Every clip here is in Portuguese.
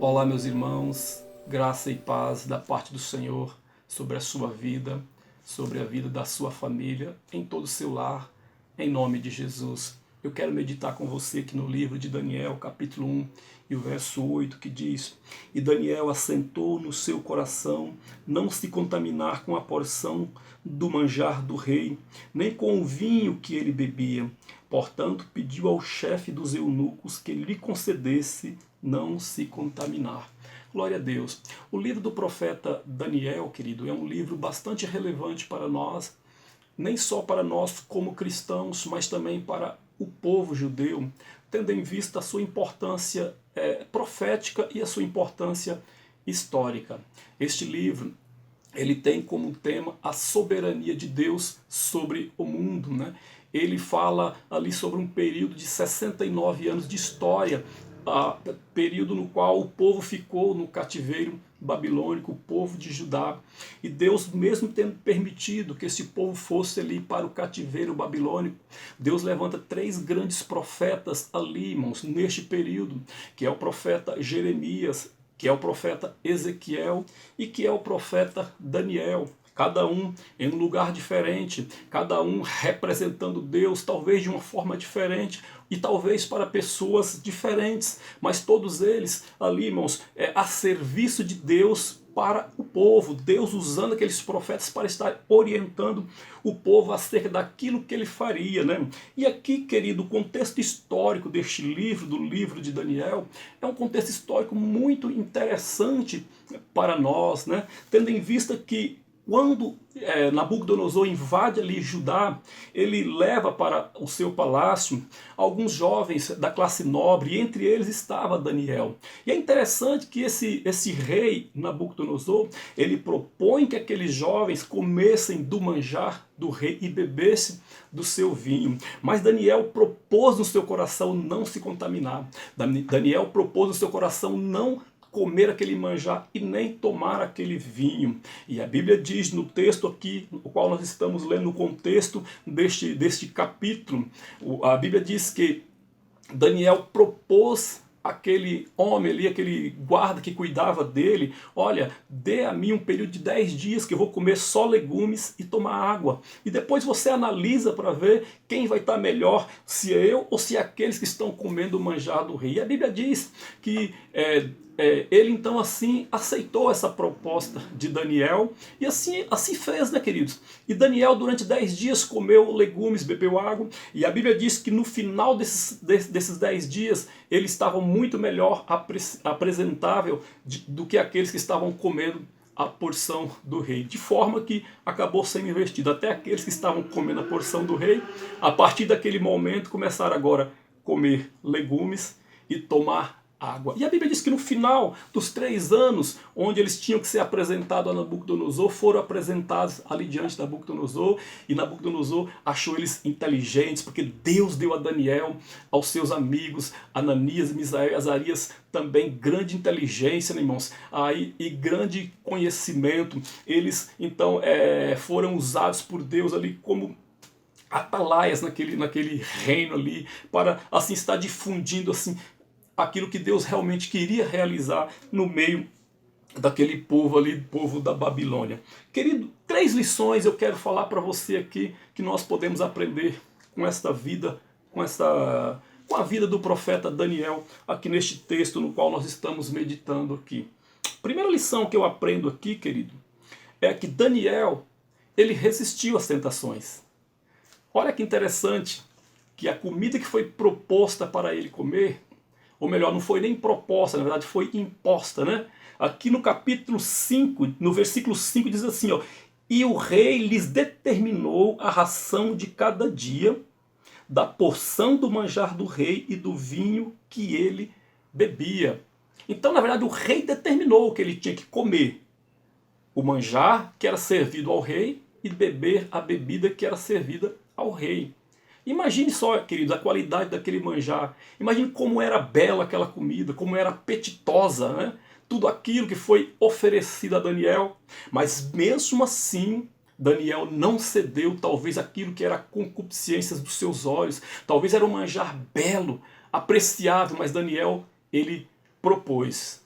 Olá, meus irmãos, graça e paz da parte do Senhor sobre a sua vida, sobre a vida da sua família, em todo o seu lar, em nome de Jesus. Eu quero meditar com você aqui no livro de Daniel, capítulo 1, e o verso 8, que diz: E Daniel assentou no seu coração não se contaminar com a porção do manjar do rei, nem com o vinho que ele bebia. Portanto, pediu ao chefe dos eunucos que lhe concedesse não se contaminar. Glória a Deus. O livro do profeta Daniel, querido, é um livro bastante relevante para nós, nem só para nós como cristãos, mas também para o povo judeu, tendo em vista a sua importância profética e a sua importância histórica. Este livro, ele tem como tema a soberania de Deus sobre o mundo, né? Ele fala ali sobre um período de 69 anos de história, período no qual o povo ficou no cativeiro babilônico, o povo de Judá. E Deus, mesmo tendo permitido que esse povo fosse ali para o cativeiro babilônico, Deus levanta 3 grandes profetas ali, irmãos, neste período, que é o profeta Jeremias, que é o profeta Ezequiel e que é o profeta Daniel. Cada um em um lugar diferente, cada um representando Deus, talvez de uma forma diferente e talvez para pessoas diferentes, mas todos eles ali, irmãos, a serviço de Deus para o povo, Deus usando aqueles profetas para estar orientando o povo acerca daquilo que ele faria, né? E aqui, querido, o contexto histórico deste livro, do livro de Daniel, é um contexto histórico muito interessante para nós, né? Tendo em vista que quando Nabucodonosor invade ali Judá, ele leva para o seu palácio alguns jovens da classe nobre, e entre eles estava Daniel. E é interessante que esse rei Nabucodonosor, ele propõe que aqueles jovens comessem do manjar do rei e bebessem do seu vinho. Mas Daniel propôs no seu coração não se contaminar. Daniel propôs no seu coração não comer aquele manjar e nem tomar aquele vinho. E a Bíblia diz no texto aqui, o qual nós estamos lendo, no contexto deste capítulo, a Bíblia diz que Daniel propôs aquele homem ali, aquele guarda que cuidava dele: olha, dê a mim um período de 10 dias que eu vou comer só legumes e tomar água. E depois você analisa para ver quem vai estar melhor, se eu ou se aqueles que estão comendo o manjar do rei. E a Bíblia diz que ele então assim aceitou essa proposta de Daniel e assim fez, né, queridos? E Daniel durante 10 dias comeu legumes, bebeu água, e a Bíblia diz que no final desses 10 dias ele estava muito melhor apresentável do que aqueles que estavam comendo a porção do rei, de forma que acabou sendo investido. Até aqueles que estavam comendo a porção do rei, a partir daquele momento começaram agora a comer legumes e tomar água. E a Bíblia diz que no final dos 3 anos, onde eles tinham que ser apresentados a Nabucodonosor, foram apresentados ali diante de Nabucodonosor, e Nabucodonosor achou eles inteligentes, porque Deus deu a Daniel, aos seus amigos, Ananias, Misael e Azarias, também grande inteligência, né, irmãos? E grande conhecimento. Eles então foram usados por Deus ali como atalaias naquele reino ali, para assim estar difundindo assim aquilo que Deus realmente queria realizar no meio daquele povo ali, povo da Babilônia. Querido, 3 lições eu quero falar para você aqui que nós podemos aprender com esta vida, com a vida do profeta Daniel, aqui neste texto no qual nós estamos meditando aqui. Primeira lição que eu aprendo aqui, querido, é que Daniel, ele resistiu às tentações. Olha que interessante, que a comida que foi proposta para ele comer, ou melhor, não foi nem proposta, na verdade foi imposta, né? Aqui no capítulo 5, no versículo 5 diz assim, ó: E o rei lhes determinou a ração de cada dia, da porção do manjar do rei e do vinho que ele bebia. Então, na verdade, o rei determinou que ele tinha que comer o manjar que era servido ao rei e beber a bebida que era servida ao rei. Imagine só, queridos, a qualidade daquele manjar. Imagine como era bela aquela comida, como era apetitosa, né? Tudo aquilo que foi oferecido a Daniel. Mas mesmo assim, Daniel não cedeu talvez aquilo que era concupiscências dos seus olhos. Talvez era um manjar belo, apreciável, mas Daniel, ele propôs: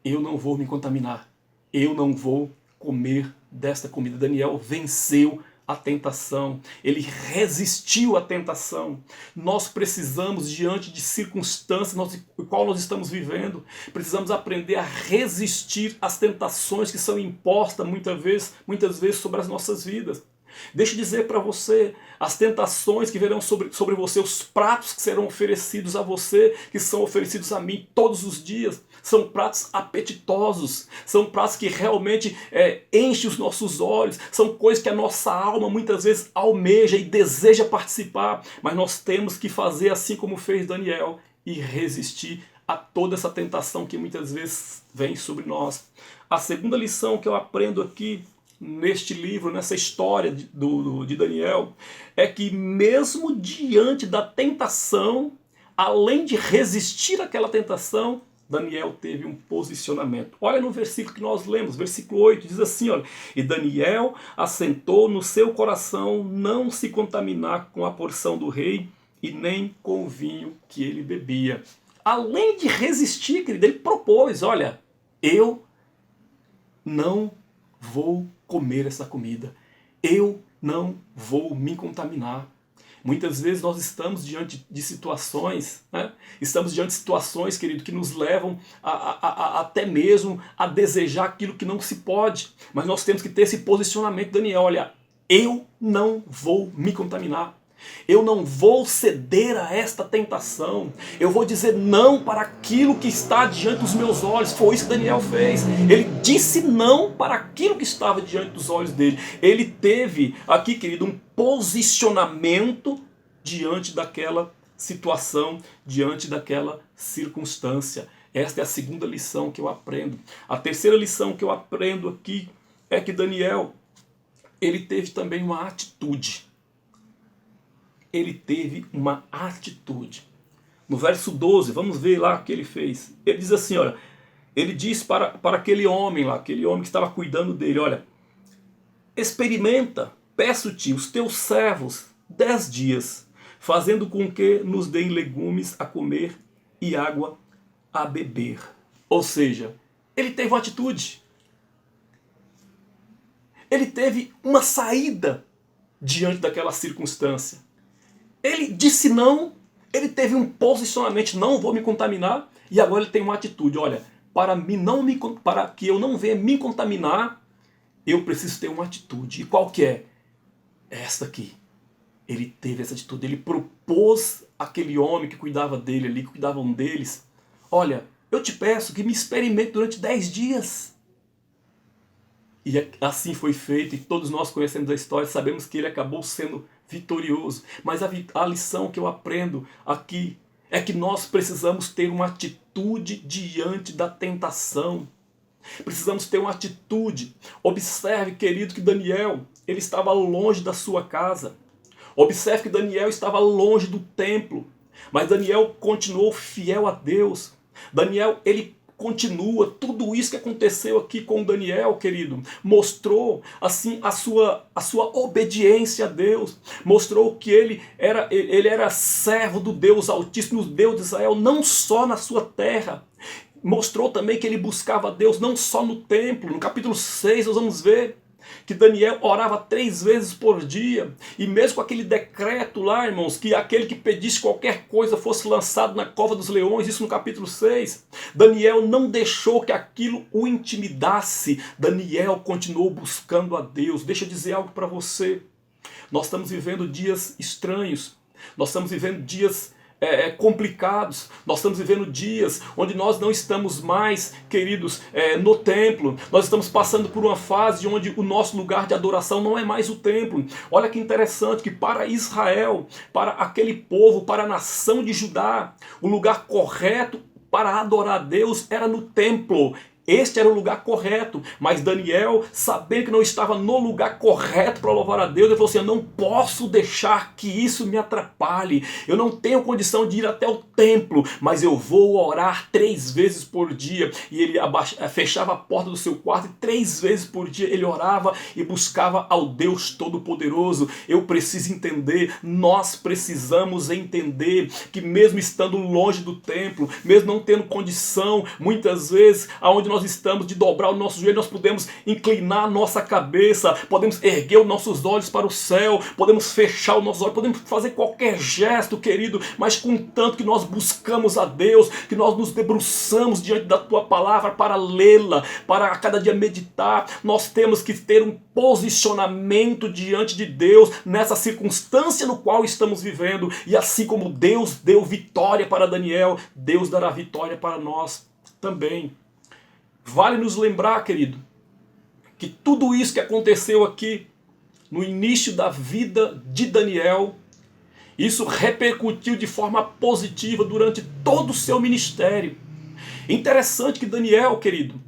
eu não vou me contaminar, eu não vou comer desta comida. Daniel venceu a tentação, ele resistiu à tentação. Nós precisamos, diante de circunstâncias no qual nós estamos vivendo, precisamos aprender a resistir às tentações que são impostas muitas vezes sobre as nossas vidas. Deixa eu dizer para você, as tentações que virão sobre você, os pratos que serão oferecidos a você, que são oferecidos a mim todos os dias, são pratos apetitosos, são pratos que realmente enchem os nossos olhos, são coisas que a nossa alma muitas vezes almeja e deseja participar, mas nós temos que fazer assim como fez Daniel e resistir a toda essa tentação que muitas vezes vem sobre nós. A segunda lição que eu aprendo aqui neste livro, nessa história de Daniel, é que mesmo diante da tentação, além de resistir àquela tentação, Daniel teve um posicionamento. Olha no versículo que nós lemos, versículo 8, diz assim, olha, e Daniel assentou no seu coração não se contaminar com a porção do rei e nem com o vinho que ele bebia. Além de resistir, querido, ele propôs, olha, eu não vou comer essa comida, eu não vou me contaminar. Muitas vezes nós estamos diante de situações, né? Estamos diante de situações, querido, que nos levam até mesmo a desejar aquilo que não se pode. Mas nós temos que ter esse posicionamento, Daniel, olha, eu não vou me contaminar. Eu não vou ceder a esta tentação. Eu vou dizer não para aquilo que está diante dos meus olhos. Foi isso que Daniel fez. Ele disse não para aquilo que estava diante dos olhos dele. Ele teve aqui, querido, um posicionamento diante daquela situação, diante daquela circunstância. Esta é a segunda lição que eu aprendo. A terceira lição que eu aprendo aqui é que Daniel, ele teve também uma atitude. Ele teve uma atitude. No verso 12, vamos ver lá o que ele fez. Ele diz assim, olha, ele diz para aquele homem lá, aquele homem que estava cuidando dele, olha, experimenta, peço-te, os teus servos 10 dias, fazendo com que nos deem legumes a comer e água a beber. Ou seja, ele teve uma atitude. Ele teve uma saída diante daquela circunstância. Ele disse não, ele teve um posicionamento, não vou me contaminar, e agora ele tem uma atitude, olha, para que eu não venha me contaminar, eu preciso ter uma atitude. E qual que é? Esta aqui. Ele teve essa atitude, ele propôs àquele homem que cuidava dele ali, que cuidavam deles, olha, eu te peço que me experimente durante 10 dias. E assim foi feito, e todos nós conhecemos a história, sabemos que ele acabou sendo vitorioso. Mas a lição que eu aprendo aqui é que nós precisamos ter uma atitude diante da tentação. Precisamos ter uma atitude. Observe, querido, que Daniel, ele estava longe da sua casa. Observe que Daniel estava longe do templo. Mas Daniel continuou fiel a Deus. Daniel, ele continua, tudo isso que aconteceu aqui com Daniel, querido, mostrou assim a sua obediência a Deus, mostrou que ele era servo do Deus Altíssimo, do Deus de Israel, não só na sua terra, mostrou também que ele buscava a Deus não só no templo. No capítulo 6 nós vamos ver que Daniel orava 3 vezes por dia, e mesmo com aquele decreto lá, irmãos, que aquele que pedisse qualquer coisa fosse lançado na cova dos leões, isso no capítulo 6, Daniel não deixou que aquilo o intimidasse. Daniel continuou buscando a Deus. Deixa eu dizer algo para você, nós estamos vivendo dias estranhos, nós estamos vivendo dias complicados, nós estamos vivendo dias onde nós não estamos mais, queridos, no templo. Nós estamos passando por uma fase onde o nosso lugar de adoração não é mais o templo. Olha que interessante que para Israel, para aquele povo, para a nação de Judá, o lugar correto para adorar a Deus era no templo. Este era o lugar correto, mas Daniel, sabendo que não estava no lugar correto para louvar a Deus, ele falou assim, eu não posso deixar que isso me atrapalhe, eu não tenho condição de ir até o templo, mas eu vou orar 3 vezes por dia. E ele fechava a porta do seu quarto e 3 vezes por dia ele orava e buscava ao Deus Todo-Poderoso. Eu preciso entender, nós precisamos entender que mesmo estando longe do templo, mesmo não tendo condição, muitas vezes, aonde nós estamos, de dobrar o nosso joelho, nós podemos inclinar a nossa cabeça, podemos erguer os nossos olhos para o céu, podemos fechar os nossos olhos, podemos fazer qualquer gesto, querido, mas contanto que nós buscamos a Deus, que nós nos debruçamos diante da tua palavra para lê-la, para a cada dia meditar, nós temos que ter um posicionamento diante de Deus nessa circunstância no qual estamos vivendo, e assim como Deus deu vitória para Daniel, Deus dará vitória para nós também. Vale nos lembrar, querido, que tudo isso que aconteceu aqui no início da vida de Daniel, isso repercutiu de forma positiva durante todo o seu ministério. Interessante que Daniel, querido,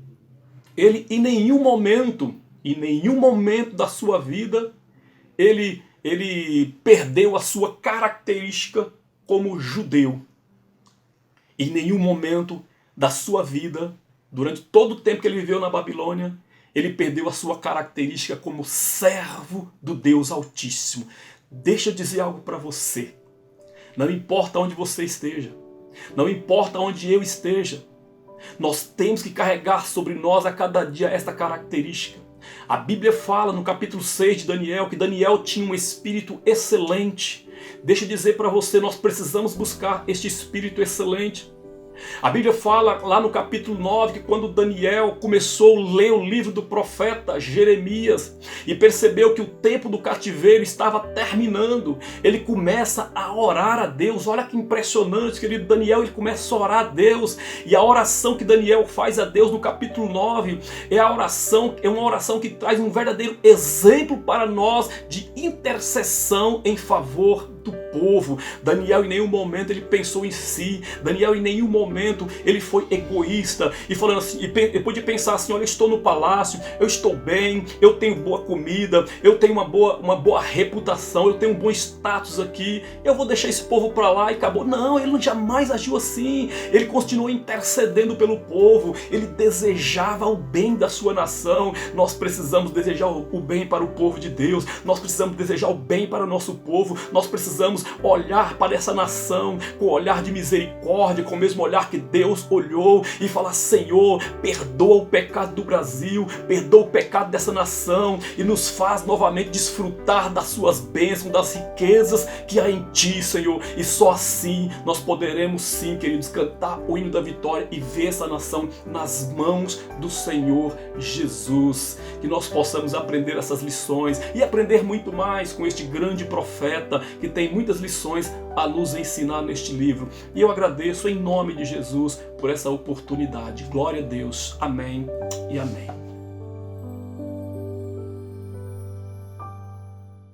ele em nenhum momento da sua vida, ele perdeu a sua característica como judeu. Em nenhum momento da sua vida, durante todo o tempo que ele viveu na Babilônia, ele perdeu a sua característica como servo do Deus Altíssimo. Deixa eu dizer algo para você. Não importa onde você esteja, não importa onde eu esteja, nós temos que carregar sobre nós a cada dia esta característica. A Bíblia fala no capítulo 6 de Daniel que Daniel tinha um espírito excelente. Deixa eu dizer para você, nós precisamos buscar este espírito excelente. A Bíblia fala lá no capítulo 9 que quando Daniel começou a ler o livro do profeta Jeremias e percebeu que o tempo do cativeiro estava terminando, ele começa a orar a Deus. Olha que impressionante, querido. Daniel, ele começa a orar a Deus, e a oração que Daniel faz a Deus no capítulo 9 é uma oração que traz um verdadeiro exemplo para nós de intercessão em favor do povo. Daniel em nenhum momento ele pensou em si. Daniel em nenhum momento ele foi egoísta e falando assim, ele podia pensar assim: olha, eu estou no palácio, eu estou bem, eu tenho boa comida, eu tenho uma boa reputação, eu tenho um bom status aqui, eu vou deixar esse povo para lá e acabou. Não, ele jamais agiu assim. Ele continuou intercedendo pelo povo, ele desejava o bem da sua nação. Nós precisamos desejar o bem para o povo de Deus, nós precisamos desejar o bem para o nosso povo, nós precisamos olhar para essa nação com olhar de misericórdia, com o mesmo olhar que Deus olhou, e falar: Senhor, perdoa o pecado do Brasil, perdoa o pecado dessa nação e nos faz novamente desfrutar das suas bênçãos, das riquezas que há em Ti, Senhor. E só assim nós poderemos sim, queridos, cantar o hino da vitória e ver essa nação nas mãos do Senhor Jesus. Que nós possamos aprender essas lições e aprender muito mais com este grande profeta que tem muitas lições a nos ensinar neste livro. E eu agradeço em nome de Jesus por essa oportunidade. Glória a Deus. Amém e amém.